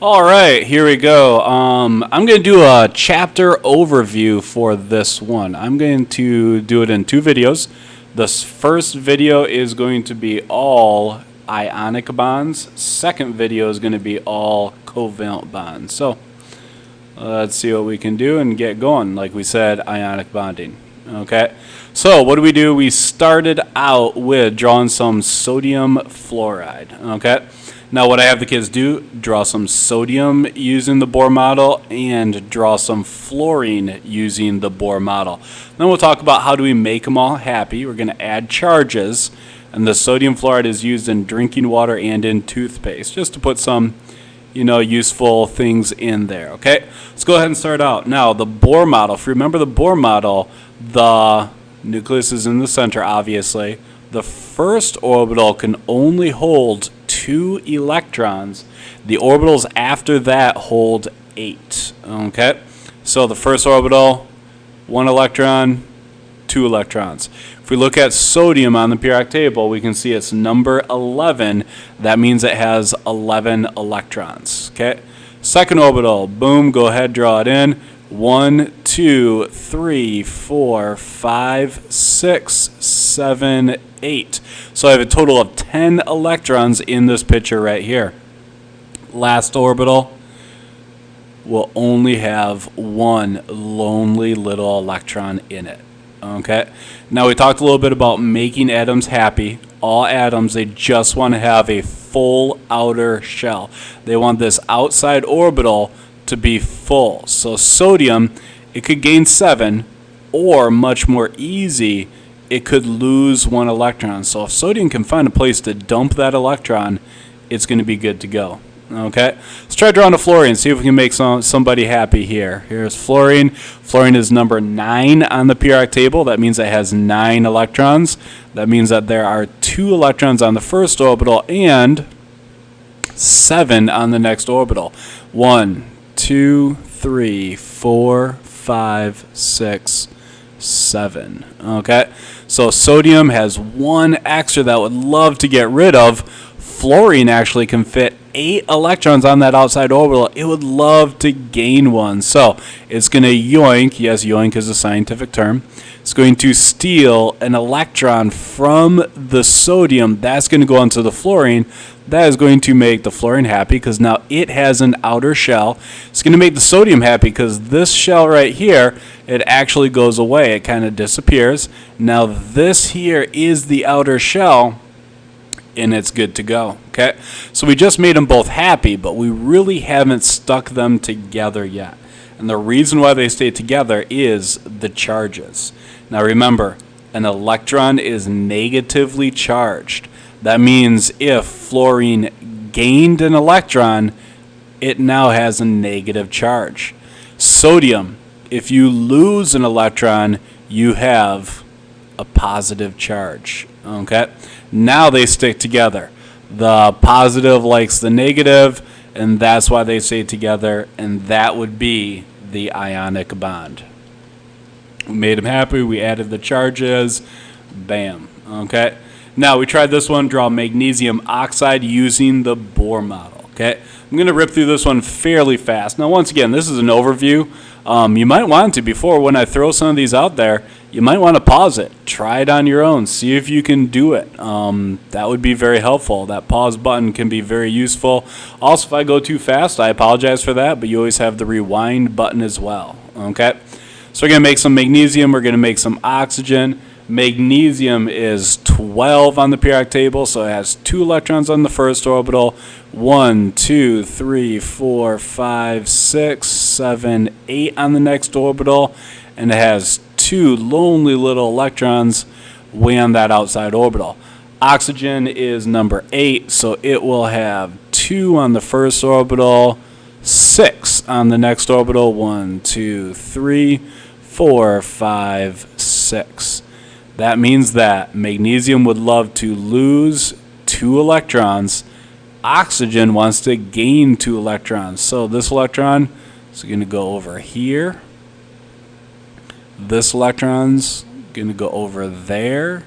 All right, here we go. I'm going to do a chapter overview for this one. I'm going to do it in two videos. This first video is going to be all ionic bonds. Second video is going to be all covalent bonds. So let's see what we can do and get going. Like we said, ionic bonding. Okay, so what do? We started out with drawing some sodium fluoride. Okay. Now what I have the kids do, draw some sodium using the Bohr model and draw some fluorine using the Bohr model. Then we'll talk about how do we make them all happy. We're going to add charges, and the sodium fluoride is used in drinking water and in toothpaste, just to put some, useful things in there. Okay, let's go ahead and start out. Now the Bohr model, if you remember the Bohr model, the nucleus is in the center, obviously. The first orbital can only hold 2 electrons. The orbitals after that hold 8. Okay, so the first orbital, 1 electron, 2 electrons. If we look at sodium on the periodic table, we can see it's number 11. That means it has 11 electrons. Okay, second orbital, boom, go ahead, draw it in. 1, 2, 3, 4, 5, 6, 7, 8. So I have a total of 10 electrons in this picture right here. Last orbital will only have 1 lonely little electron in it. Okay. Now we talked a little bit about making atoms happy. All atoms, they just want to have a full outer shell. They want this outside orbital to be full. So sodium, it could gain 7, or much more easy, it could lose 1 electron. So if sodium can find a place to dump that electron, it's going to be good to go. Okay, let's try drawing a fluorine, see if we can make somebody happy here. Here's fluorine. Fluorine is number 9 on the periodic table. That means it has 9 electrons. That means that there are 2 electrons on the first orbital and 7 on the next orbital. 1, 2, 3, 4, 5, 6, 7. Okay, so sodium has 1 extra that would love to get rid of. Fluorine actually can fit 8 electrons on that outside orbital. It would love to gain 1. So it's going to yoink. Yes, yoink is a scientific term. It's going to steal an electron from the sodium. That's going to go onto the fluorine. That is going to make the fluorine happy because now it has an outer shell. It's going to make the sodium happy because this shell right here, it actually goes away. It kind of disappears. Now this here is the outer shell, and it's good to go. Okay, so we just made them both happy, but we really haven't stuck them together yet. And the reason why they stay together is the charges. Now remember, an electron is negatively charged. That means if fluorine gained an electron, it now has a negative charge. Sodium, if you lose an electron, you have a positive charge. Okay, now they stick together. The positive likes the negative, and that's why they stay together, and that would be the ionic bond. We made them happy, we added the charges, bam. Okay, now we tried this one, draw magnesium oxide using the Bohr model. Okay, I'm going to rip through this one fairly fast. Now once again, this is an overview. You might want to, before when I throw some of these out there, you might want to pause it. Try it on your own. See if you can do it. That would be very helpful. That pause button can be very useful. Also, if I go too fast, I apologize for that, but you always have the rewind button as well. Okay, so we're going to make some magnesium. We're going to make some oxygen. Magnesium is 12 on the periodic table, so it has 2 electrons on the first orbital. 1, 2, 3, 4, 5, 6, 7, 8 on the next orbital, and it has 2 lonely little electrons way on that outside orbital. Oxygen is number 8, so it will have 2 on the first orbital, 6 on the next orbital. 1, 2, 3, 4, 5, 6. That means that magnesium would love to lose 2 electrons. Oxygen wants to gain 2 electrons. So this electron is going to go over here. This electron's going to go over there.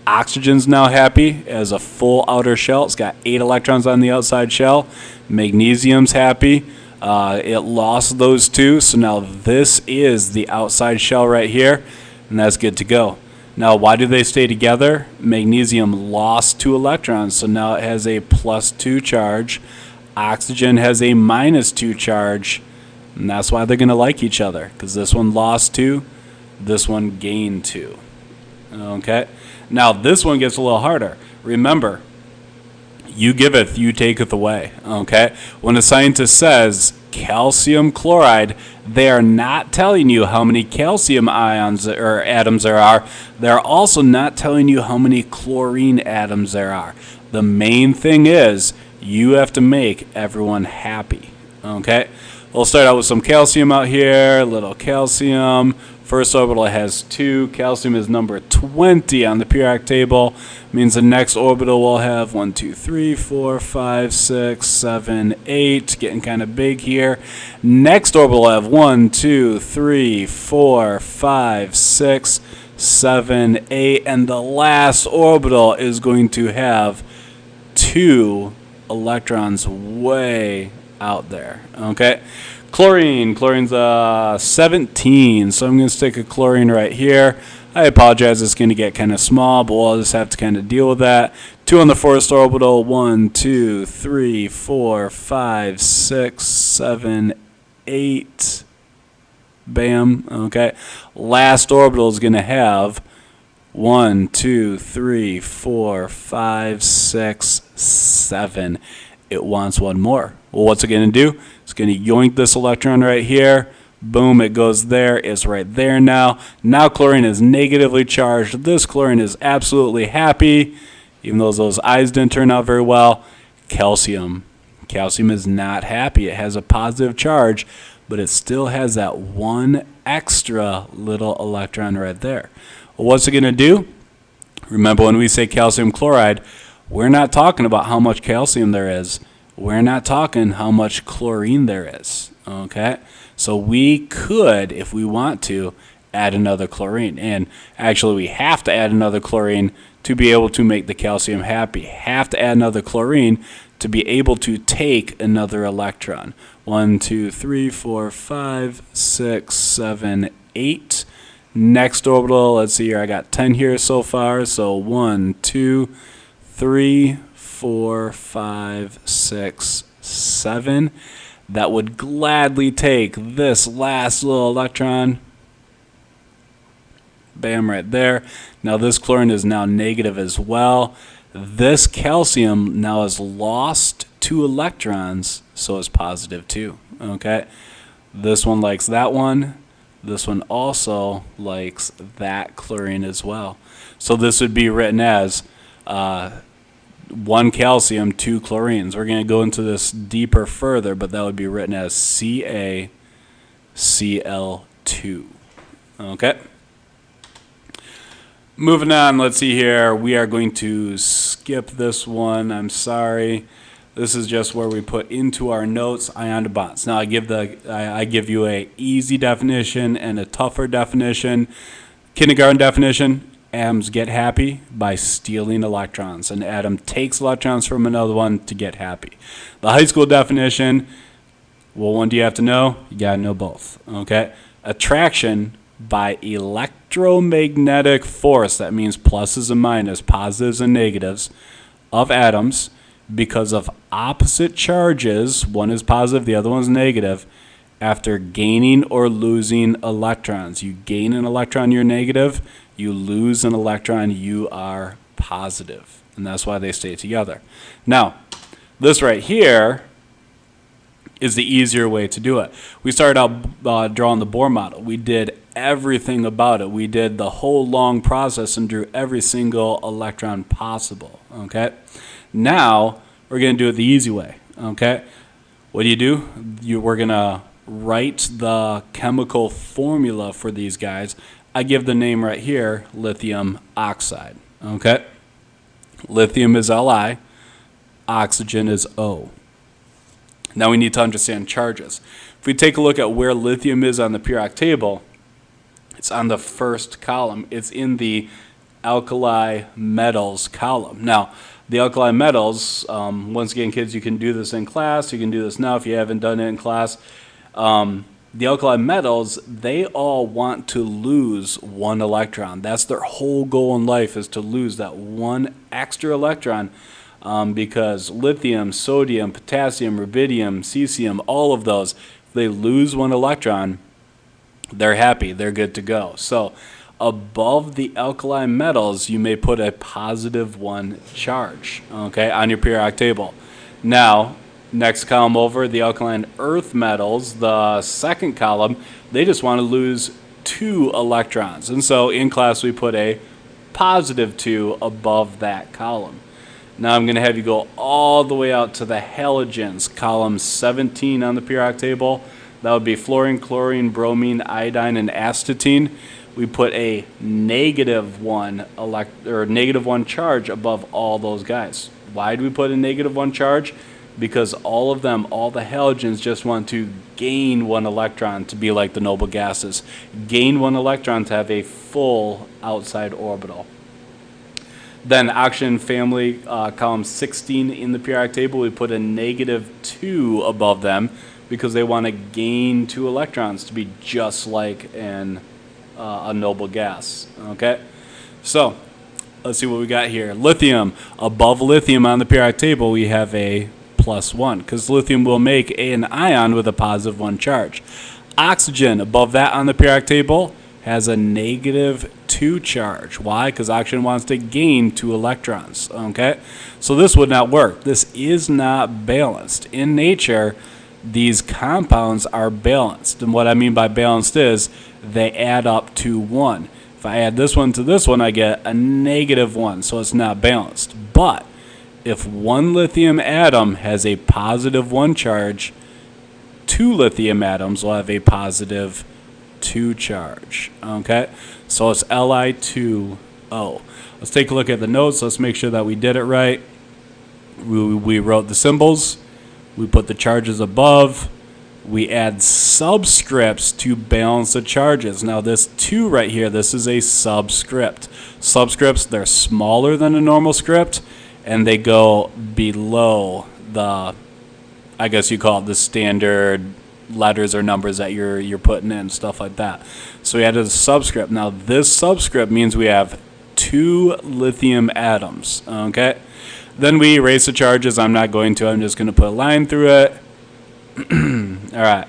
Oxygen's now happy as a full outer shell. It's got 8 electrons on the outside shell. Magnesium's happy. It lost those 2, so now this is the outside shell right here, and that's good to go. Now, why do they stay together? Magnesium lost 2 electrons, so now it has a +2 charge. Oxygen has a -2 charge, and that's why they're going to like each other, because this one lost 2, this one gained 2. Okay? Now, this one gets a little harder. Remember, you giveth, you taketh away. Okay? When a scientist says calcium chloride, they are not telling you how many calcium ions or atoms there are. They're also not telling you how many chlorine atoms there are. The main thing is you have to make everyone happy. Okay? We'll start out with some calcium out here. A little calcium. First orbital has 2. Calcium is number 20 on the periodic table. Means the next orbital will have 1, 2, 3, 4, 5, 6, 7, 8. Getting kind of big here. Next orbital will have 1, 2, 3, 4, 5, 6, 7, 8. And the last orbital is going to have 2 electrons way out there. Okay? Chlorine's 17, so I'm going to stick a chlorine right here. I apologize, it's going to get kind of small, but we'll just have to kind of deal with that. 2 on the first orbital, 1, 2, 3, 4, 5, 6, 7, 8. Bam, okay. Last orbital is going to have 1, 2, 3, 4, 5, 6, 7. It wants one more. Well, what's it going to do? It's going to yoink this electron right here. Boom, it goes there. It's right there now. Now chlorine is negatively charged. This chlorine is absolutely happy, even though those eyes didn't turn out very well. Calcium. Calcium is not happy. It has a positive charge, but it still has that one extra little electron right there. Well, what's it going to do? Remember, when we say calcium chloride, we're not talking about how much calcium there is. We're not talking how much chlorine there is. Okay? So we could, if we want to, add another chlorine. And actually, we have to add another chlorine to be able to make the calcium happy. Have to add another chlorine to be able to take another electron. 1, 2, 3, 4, 5, 6, 7, 8. Next orbital, let's see here, I got 10 here so far. So 1, 2, 3, 4, 5, 6, 7. That would gladly take this last little electron. Bam, right there. Now this chlorine is now negative as well. This calcium now has lost 2 electrons, so it's positive 2. Okay? This one likes that one. This one also likes that chlorine as well. So this would be written as 1 calcium, 2 chlorines. We're going to go into this deeper further, but that would be written as CaCl2. Okay? Moving on, let's see here. We are going to skip this one. I'm sorry. This is just where we put into our notes ion bonds. Now I give you a easy definition and a tougher definition. Kindergarten definition: atoms get happy by stealing electrons. An atom takes electrons from another one to get happy. The high school definition: well, one do you have to know? You gotta know both. Okay. Attraction by electromagnetic force. That means pluses and minuses, positives and negatives of atoms. Because of opposite charges, one is positive, the other one is negative, after gaining or losing electrons. You gain an electron, you're negative. You lose an electron, you are positive. And that's why they stay together. Now, this right here is the easier way to do it. We started out drawing the Bohr model. We did everything about it. We did the whole long process and drew every single electron possible. Okay? Now, we're going to do it the easy way, okay? What do? We're going to write the chemical formula for these guys. I give the name right here, lithium oxide, okay? Lithium is Li, oxygen is O. Now we need to understand charges. If we take a look at where lithium is on the periodic table, it's on the first column. It's in the alkali metals column. Now, the alkali metals, once again, kids, you can do this in class. You can do this now if you haven't done it in class. The alkali metals, they all want to lose one electron. That's their whole goal in life, is to lose that one extra electron, because lithium, sodium, potassium, rubidium, cesium, all of those, if they lose one electron, they're happy, they're good to go. So above the alkali metals, you may put a positive 1 charge, okay, on your periodic table. Now, next column over, the alkaline earth metals, the second column, they just want to lose 2 electrons. And so in class, we put a positive 2 above that column. Now I'm going to have you go all the way out to the halogens, column 17 on the periodic table. That would be fluorine, chlorine, bromine, iodine, and astatine. We put a negative 1 charge above all those guys. Why do we put a negative 1 charge? Because all of them, all the halogens, just want to gain 1 electron to be like the noble gases. Gain 1 electron to have a full outside orbital. Then oxygen family, column 16 in the periodic table, we put a negative 2 above them because they want to gain 2 electrons to be just like a noble gas. Okay, so let's see what we got here. Lithium, above lithium on the periodic table, we have a +1 because lithium will make an ion with a positive 1 charge. Oxygen, above that on the periodic table, has a negative 2 charge. Why? Because oxygen wants to gain 2 electrons. Okay, so this would not work. This is not balanced. In nature, these compounds are balanced, and what I mean by balanced is they add up to 1. If I add this one to this one, I get a negative 1, so it's not balanced. But if one lithium atom has a positive 1 charge, 2 lithium atoms will have a positive 2 charge. Okay, so it's Li2O. Let's take a look at the notes. Let's make sure that we did it right. We wrote the symbols. We put the charges above. We add subscripts to balance the charges. Now this 2 right here, this is a subscript. Subscripts, they're smaller than a normal script, and they go below the, I guess you call it the standard letters or numbers that you're putting in, stuff like that. So we added a subscript. Now this subscript means we have 2 lithium atoms. Okay, then we erase the charges. I'm not going to. I'm just going to put a line through it. All right.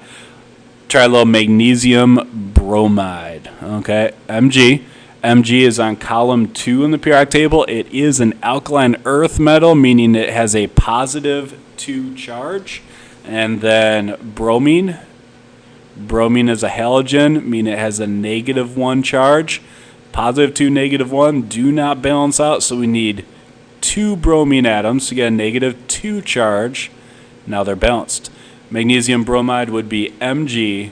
Try a little magnesium bromide. Okay, Mg. Mg is on column 2 in the periodic table. It is an alkaline earth metal, meaning it has a positive 2 charge. And then bromine. Bromine is a halogen, meaning it has a negative 1 charge. Positive 2, negative 1 do not balance out, so we need 2 bromine atoms to get a negative 2 charge. Now they're balanced. Magnesium bromide would be MgBr2.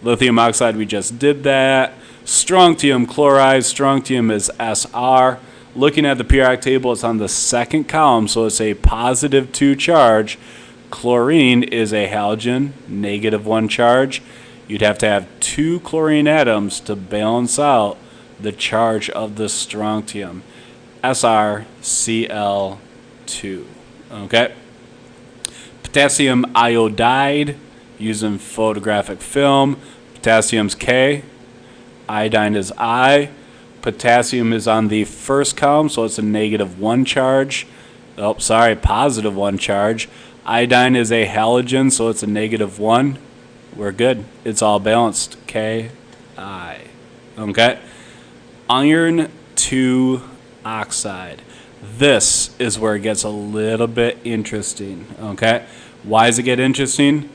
Lithium oxide, we just did that. Strontium chloride, strontium is Sr. Looking at the periodic table, it's on the second column, so it's a positive 2 charge. Chlorine is a halogen, negative 1 charge. You'd have to have 2 chlorine atoms to balance out the charge of the strontium. SrCl2. Okay. Potassium iodide, using photographic film. Potassium's K. Iodine is I. Potassium is on the first column, so it's a negative 1 charge. Oh, sorry, positive 1 charge. Iodine is a halogen, so it's a negative 1. We're good. It's all balanced. Ki. Okay. Iron 2 oxide. This is where it gets a little bit interesting. Okay. Why does it get interesting?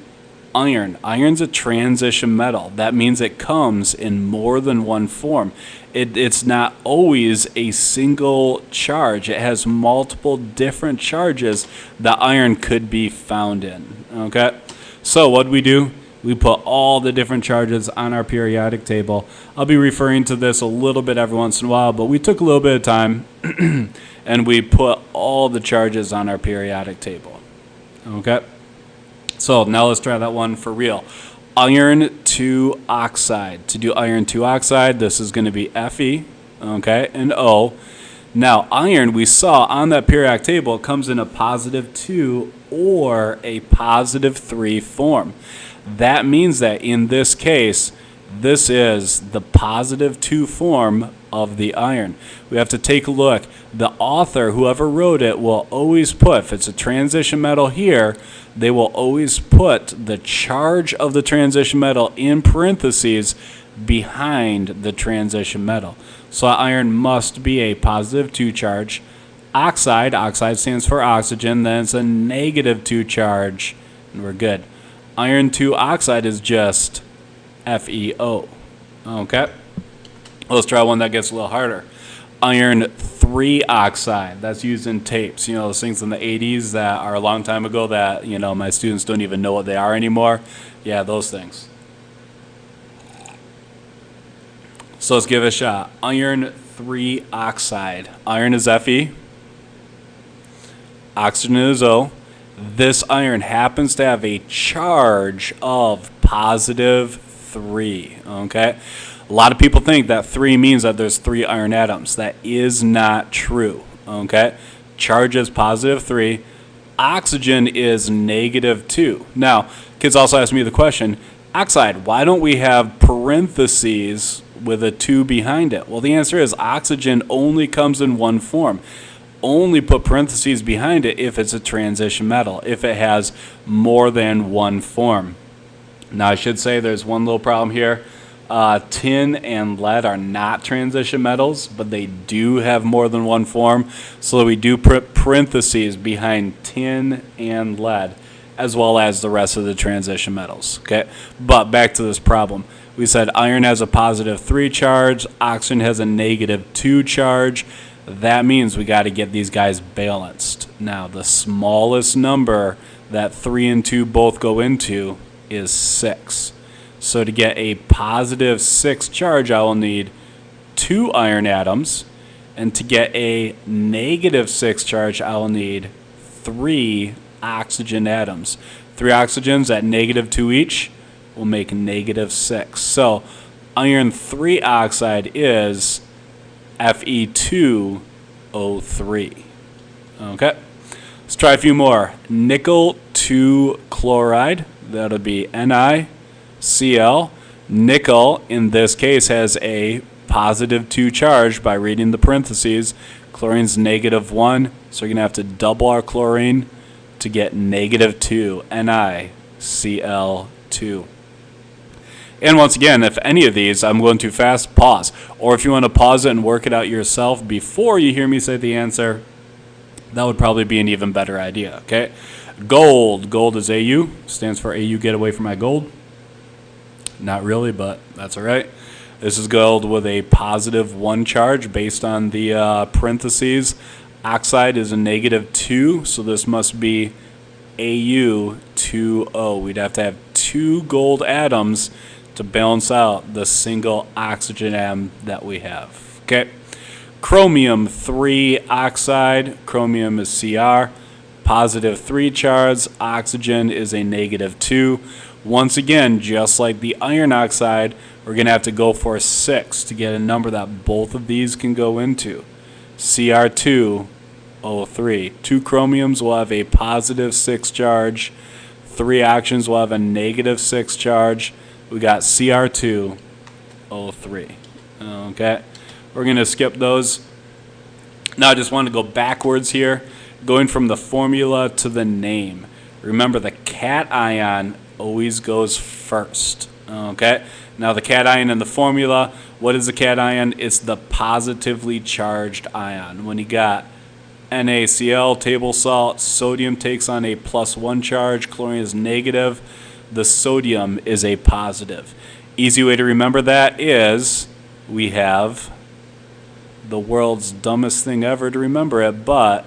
Iron. Iron's a transition metal. That means it comes in more than one form. It's not always a single charge. It has multiple different charges that iron could be found in. Okay, so what do? We put all the different charges on our periodic table. I'll be referring to this a little bit every once in a while, but we took a little bit of time and we put all the charges on our periodic table. Okay, so now let's try that one for real. iron 2 oxide. To do iron 2 oxide, this is going to be Fe, okay, and O. Now, iron, we saw on that periodic table, it comes in a positive 2 or a positive 3 form. That means that in this case, this is the positive 2 form of the iron. We have to take a look. The author, whoever wrote it, will always put, if it's a transition metal here, they will always put the charge of the transition metal in parentheses behind the transition metal. So iron must be a positive 2 charge. Oxide stands for oxygen, then it's a negative 2 charge, and we're good. Iron 2 oxide is just FeO. Okay? Let's try one that gets a little harder. Iron 3 oxide. That's used in tapes. You know, those things in the 80s that are a long time ago that, you know, my students don't even know what they are anymore. Yeah, those things. So let's give it a shot. Iron 3 oxide. Iron is Fe. Oxygen is O. This iron happens to have a charge of positive 3. Okay? A lot of people think that 3 means that there's 3 iron atoms. That is not true. Okay? Charge is positive 3. Oxygen is negative 2. Now, kids also ask me the question, oxide, why don't we have parentheses with a 2 behind it? Well, the answer is oxygen only comes in one form. Only put parentheses behind it if it's a transition metal, if it has more than one form. Now, I should say there's one little problem here. Tin and lead are not transition metals, but they do have more than one form. So we do put parentheses behind tin and lead, as well as the rest of the transition metals. Okay, but back to this problem. We said iron has a positive 3 charge, oxygen has a negative 2 charge. That means we got to get these guys balanced. Now, the smallest number that 3 and 2 both go into is 6. So to get a positive 6 charge, I will need 2 iron atoms. And to get a negative 6 charge, I will need 3 oxygen atoms. 3 oxygens at negative 2 each will make negative 6. So iron 3 oxide is Fe2O3. Okay, let's try a few more. Nickel 2 chloride, that'll be NiCl. Nickel, in this case, has a positive 2 charge by reading the parentheses. Chlorine's negative 1, so we're going to have to double our chlorine to get negative 2, NiCl2. And once again, if any of these I'm going too fast, pause. Or if you want to pause it and work it out yourself before you hear me say the answer, that would probably be an even better idea, okay? Gold. Gold is Au. Stands for Au, get away from my gold. Not really, but that's all right. This is gold with a positive 1 charge based on the parentheses. Oxide is a negative 2, so this must be Au2O. We'd have to have 2 gold atoms to balance out the single oxygen atom that we have. Okay. Chromium 3 oxide. Chromium is Cr. Positive 3 charge. Oxygen is a negative 2. Once again, just like the iron oxide, we're going to have to go for 6 to get a number that both of these can go into. Cr2O3. 2 chromiums will have a positive 6 charge. 3 oxygens will have a negative 6 charge. We got Cr2O3. Okay, we're going to skip those. Now I just want to go backwards here, going from the formula to the name. Remember, the cation always goes first. Okay, now the cation in the formula, what is the cation? It's the positively charged ion. When you got NaCl, table salt, sodium takes on a +1 charge, chlorine is negative, the sodium is a positive. Easy way to remember that is we have the world's dumbest thing ever to remember it, but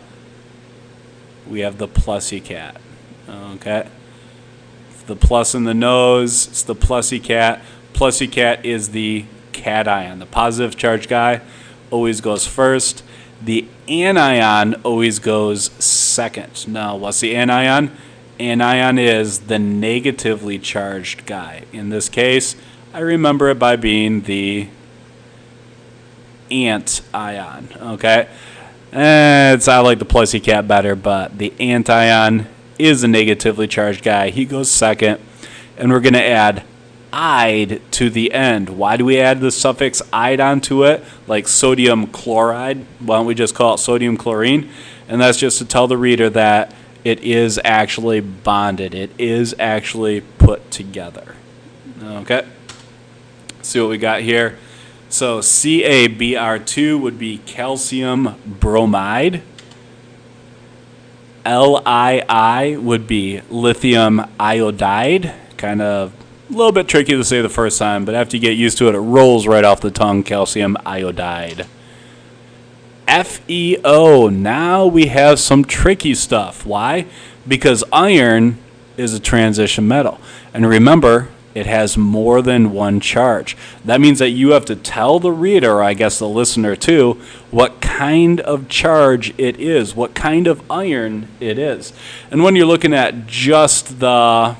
we have the plusy cat. Okay? It's the plus in the nose, it's the plusy cat. Plusy cat is the cation. The positive charge guy always goes first. The anion always goes second. Now, what's the anion? anion is the negatively charged guy. In this case, I remember it by being the anion, okay? It's I like the pussycat better, but the anion is a negatively charged guy. He goes second, and we're going to add "ide" to the end. Why do we add the suffix "ide" onto it, like sodium chloride? Why don't we just call it sodium chlorine? And that's just to tell the reader that it is actually bonded. It is actually put together. Okay? See what we got here. So CaBr2 would be calcium bromide. LiI would be lithium iodide. Kind of a little bit tricky to say the first time, but after you get used to it, it rolls right off the tongue, calcium iodide. FeO, now we have some tricky stuff. Why? Because iron is a transition metal. And remember, it has more than one charge. That means that you have to tell the reader, or I guess the listener too, what kind of charge it is, what kind of iron it is. And when you're looking at just the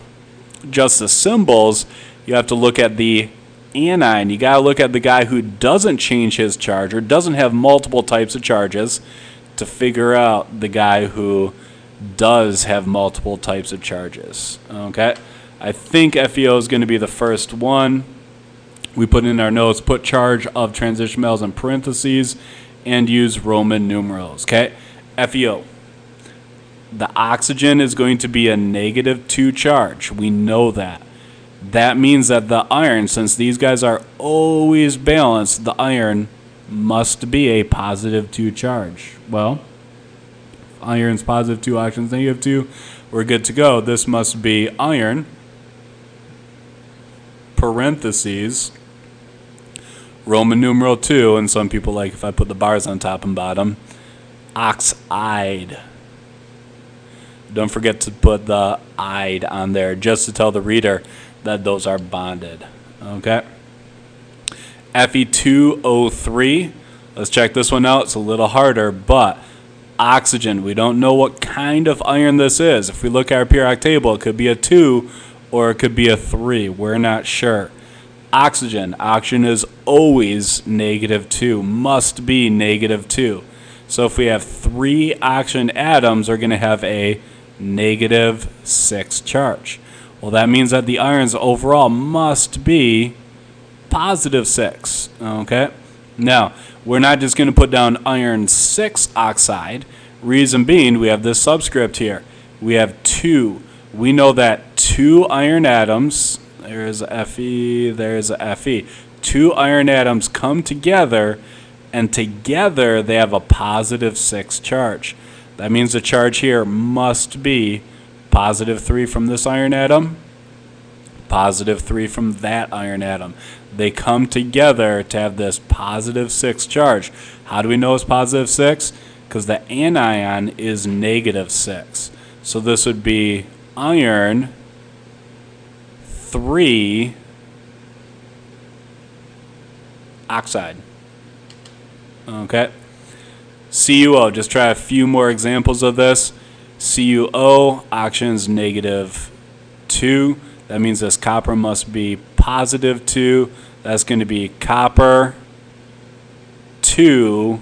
symbols, you have to look at the anion. You got to look at the guy who doesn't change his charge or doesn't have multiple types of charges to figure out the guy who does have multiple types of charges. Okay? I think FeO is going to be the first one. We put in our notes, put charge of transition metals in parentheses, and use Roman numerals. Okay? FeO. The oxygen is going to be a -2 charge. We know that. That means that the iron, since these guys are always balanced, the iron must be a +2 charge. Well, iron's +2, oxygen's -2. We're good to go. This must be iron, parentheses, Roman numeral 2, and some people like if I put the bars on top and bottom, oxide. Don't forget to put the "ide" on there just to tell the reader that those are bonded. Okay. Fe2O3. Let's check this one out. It's a little harder, but oxygen. We don't know what kind of iron this is. If we look at our periodic table, it could be a 2 or it could be a 3. We're not sure. Oxygen. Oxygen is always -2. Must be -2. So if we have 3 oxygen atoms, we're going to have a -6 charge. Well, that means that the irons overall must be +6. Okay? Now, we're not just going to put down iron 6 oxide. Reason being, we have this subscript here. We have 2. We know that 2 iron atoms, there's a Fe, there's a Fe. 2 iron atoms come together, and together they have a +6 charge. That means the charge here must be +3 from this iron atom, +3 from that iron atom. They come together to have this +6 charge. How do we know it's +6? Because the anion is -6. So this would be iron 3 oxide. Okay. CuO, just try a few more examples of this. CuO, oxygen's -2. That means this copper must be +2. That's going to be copper 2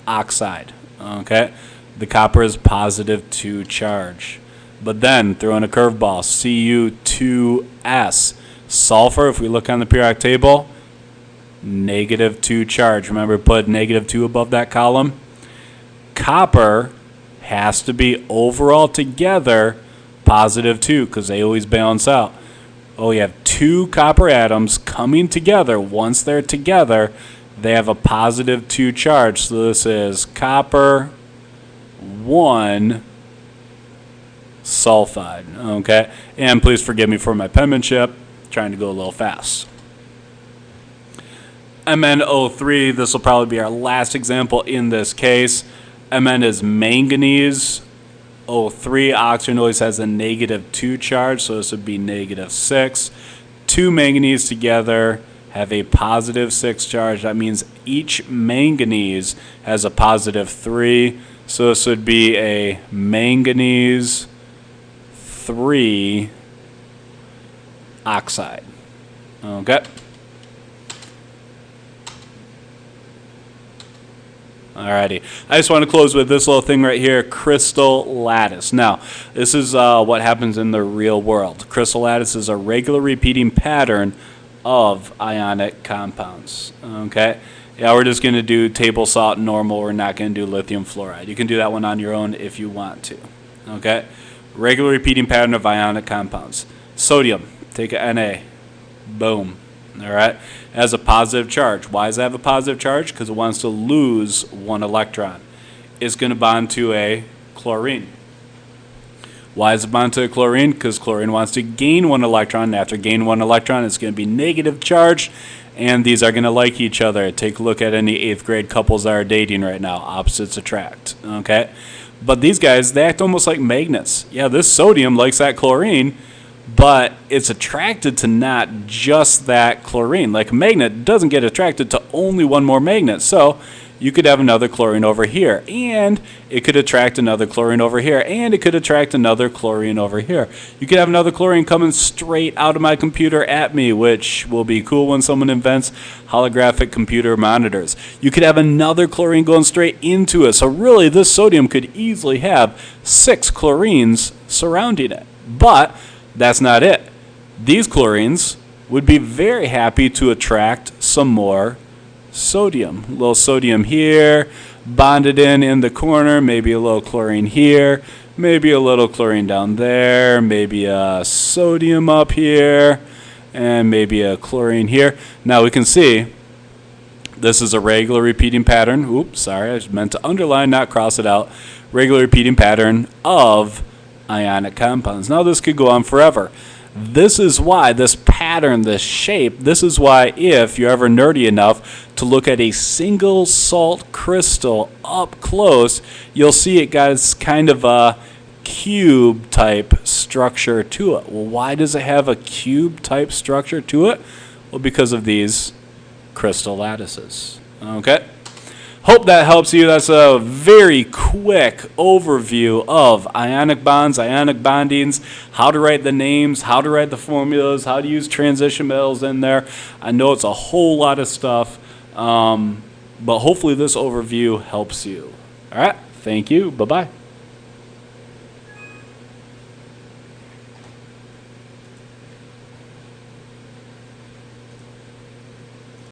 oxide. Okay. The copper is +2 charge. But then, throw in a curveball, Cu2S. Sulfur, if we look on the periodic table, -2 charge. Remember, put -2 above that column. Copper has to be overall together +2 because they always balance out. Oh, you have 2 copper atoms coming together. Once they're together, they have a +2 charge. So this is copper 1 sulfide. Okay, and please forgive me for my penmanship. Trying to go a little fast. MnO3, this will probably be our last example in this case. Mn is manganese. O3, oxygen always has a -2 charge, so this would be -6. 2 manganese together have a +6 charge. That means each manganese has a +3. So this would be a manganese 3 oxide. Okay. Alrighty. I just want to close with this little thing right here, crystal lattice. Now, this is what happens in the real world. Crystal lattice is a regular repeating pattern of ionic compounds. Okay. Yeah, we're just going to do table salt normal. We're not going to do lithium fluoride. You can do that one on your own if you want to. Okay. Regular repeating pattern of ionic compounds. Sodium, take a Na. Boom. All right. It has a positive charge. Why does it have a positive charge? Because it wants to lose 1 electron. It's going to bond to a chlorine. Why is it bond to a chlorine? Because chlorine wants to gain 1 electron. And after gain 1 electron, it's going to be negative charge. And these are going to like each other. Take a look at any 8th grade couples that are dating right now. Opposites attract. Okay. But these guys, they act almost like magnets. Yeah, this sodium likes that chlorine, but it's attracted to not just that chlorine. Like a magnet doesn't get attracted to only one more magnet. So you could have another chlorine over here, and it could attract another chlorine over here, and it could attract another chlorine over here. You could have another chlorine coming straight out of my computer at me, which will be cool when someone invents holographic computer monitors. You could have another chlorine going straight into it. So really, this sodium could easily have 6 chlorines surrounding it. But that's not it. These chlorines would be very happy to attract some more sodium. A little sodium here, bonded in the corner, maybe a little chlorine here, maybe a little chlorine down there, maybe a sodium up here, and maybe a chlorine here. Now we can see this is a regular repeating pattern. Oops, sorry, I meant to underline, not cross it out. Regular repeating pattern of ionic compounds. Now this could go on forever. This is why this pattern, this shape, this is why if you're ever nerdy enough to look at a single salt crystal up close, you'll see it got kind of a cube type structure to it. Well, why does it have a cube type structure to it? Well, because of these crystal lattices. Okay. Hope that helps you. That's a very quick overview of ionic bonds, ionic bondings, how to write the names, how to write the formulas, how to use transition metals in there. I know it's a whole lot of stuff, but hopefully this overview helps you. All right. Thank you. Bye-bye.